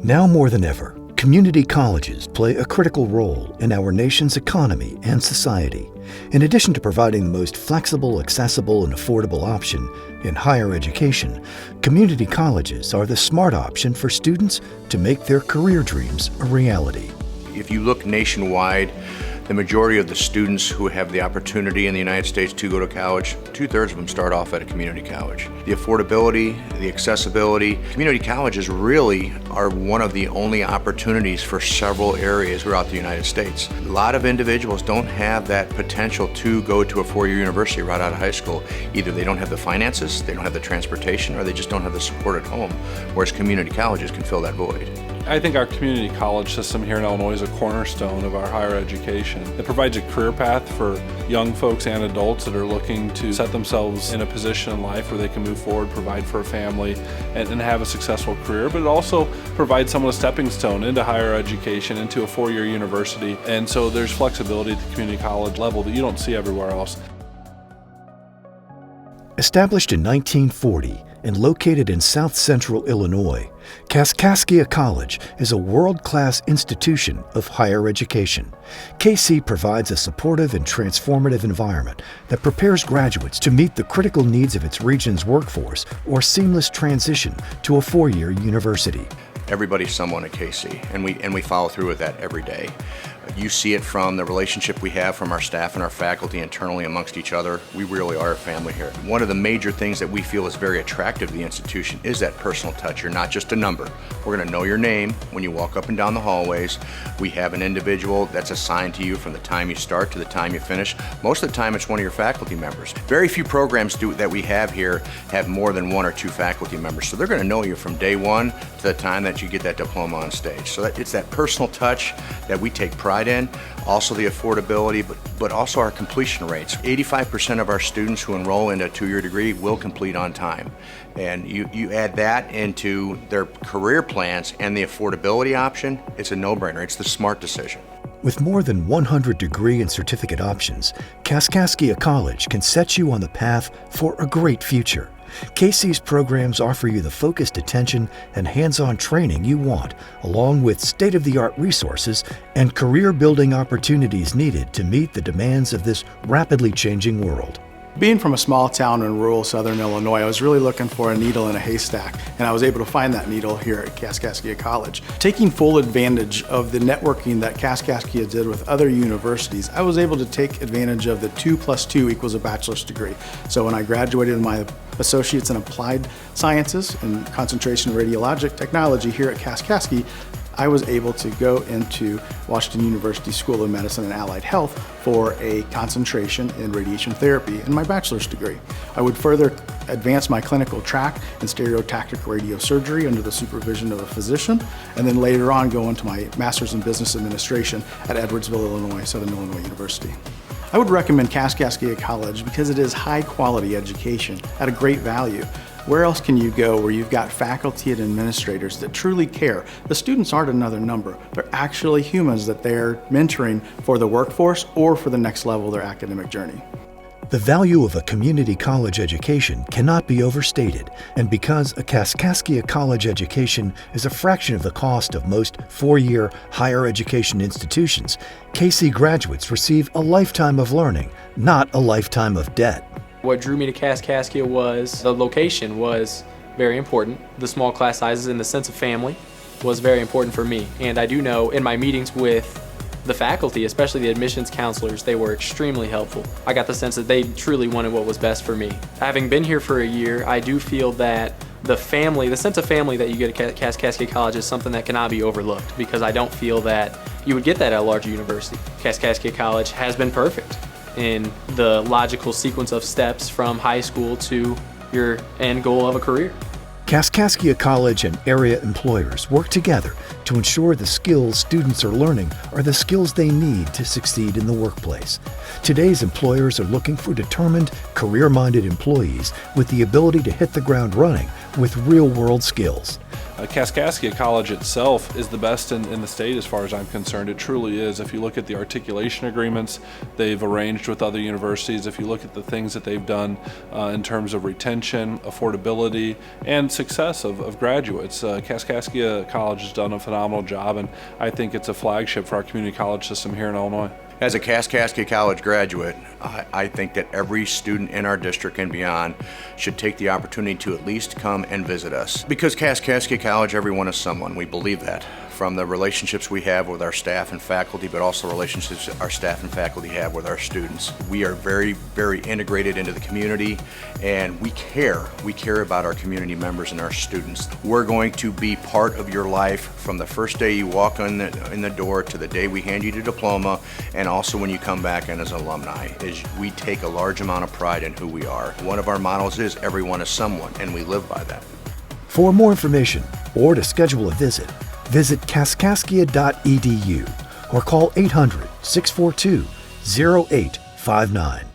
Now more than ever, community colleges play a critical role in our nation's economy and society. In addition to providing the most flexible, accessible, and affordable option in higher education, community colleges are the smart option for students to make their career dreams a reality. If you look nationwide, the majority of the students who have the opportunity in the United States to go to college, 2/3 of them start off at a community college. The affordability, the accessibility, community colleges really are one of the only opportunities for several areas throughout the United States. A lot of individuals don't have that potential to go to a four-year university right out of high school. Either they don't have the finances, they don't have the transportation, or they just don't have the support at home, whereas community colleges can fill that void. I think our community college system here in Illinois is a cornerstone of our higher education. It provides a career path for young folks and adults that are looking to set themselves in a position in life where they can move forward, provide for a family, and have a successful career. But it also provides someone a stepping stone into higher education, into a four-year university. And so there's flexibility at the community college level that you don't see everywhere else. Established in 1940 and located in South Central Illinois, Kaskaskia College is a world-class institution of higher education. KC provides a supportive and transformative environment that prepares graduates to meet the critical needs of its region's workforce or seamless transition to a four-year university. Everybody's someone at KC, and we follow through with that every day. You see it from the relationship we have from our staff and our faculty internally amongst each other. We really are a family here. One of the major things that we feel is very attractive to the institution is that personal touch. You're not just a number. We're going to know your name when you walk up and down the hallways. We have an individual that's assigned to you from the time you start to the time you finish. Most of the time it's one of your faculty members. Very few programs that we have here have more than one or two faculty members. So they're going to know you from day one to the time that you get that diploma on stage. So it's that personal touch that we take pride in, also the affordability, but also our completion rates. 85% of our students who enroll in a two-year degree will complete on time. And you add that into their career plans and the affordability option, it's a no-brainer. It's the smart decision. With more than 100 degree and certificate options, Kaskaskia College can set you on the path for a great future. KC's programs offer you the focused attention and hands-on training you want, along with state-of-the-art resources and career-building opportunities needed to meet the demands of this rapidly changing world. Being from a small town in rural southern Illinois, I was really looking for a needle in a haystack, and I was able to find that needle here at Kaskaskia College. Taking full advantage of the networking that Kaskaskia did with other universities, I was able to take advantage of the 2 + 2 = a bachelor's degree. So when I graduated in my Associates in Applied Sciences and Concentration in Radiologic Technology here at Kaskaskia, I was able to go into Washington University School of Medicine and Allied Health for a concentration in radiation therapy in my bachelor's degree. I would further advance my clinical track in stereotactic radiosurgery under the supervision of a physician, and then later on go into my master's in business administration at Edwardsville, Illinois, Southern Illinois University. I would recommend Kaskaskia College because it is high quality education at a great value. Where else can you go where you've got faculty and administrators that truly care? The students aren't another number. They're actually humans that they're mentoring for the workforce or for the next level of their academic journey. The value of a community college education cannot be overstated, and because a Kaskaskia College education is a fraction of the cost of most four-year higher education institutions, KC graduates receive a lifetime of learning, not a lifetime of debt. What drew me to Kaskaskia was the location was very important. The small class sizes and the sense of family was very important for me. And I do know in my meetings with the faculty, especially the admissions counselors, they were extremely helpful. I got the sense that they truly wanted what was best for me. Having been here for a year, I do feel that the sense of family that you get at Kaskaskia College is something that cannot be overlooked, because I don't feel that you would get that at a larger university. Kaskaskia College has been perfect in the logical sequence of steps from high school to your end goal of a career. Kaskaskia College and area employers work together to ensure the skills students are learning are the skills they need to succeed in the workplace. Today's employers are looking for determined, career-minded employees with the ability to hit the ground running with real-world skills. Kaskaskia College itself is the best in the state as far as I'm concerned. It truly is. If you look at the articulation agreements they've arranged with other universities, if you look at the things that they've done in terms of retention, affordability, and success of graduates, Kaskaskia College has done a phenomenal job, and I think it's a flagship for our community college system here in Illinois. As a Kaskaskia College graduate, I think that every student in our district and beyond should take the opportunity to at least come and visit us. Because Kaskaskia College, everyone is someone. We believe that. From the relationships we have with our staff and faculty, but also relationships our staff and faculty have with our students. We are very, very integrated into the community, and we care. We care about our community members and our students. We're going to be part of your life from the first day you walk in the door to the day we hand you the diploma, and also when you come back in as an alumni. We take a large amount of pride in who we are. One of our models is everyone is someone, and we live by that. For more information or to schedule a visit kaskaskia.edu or call 800-642-0859.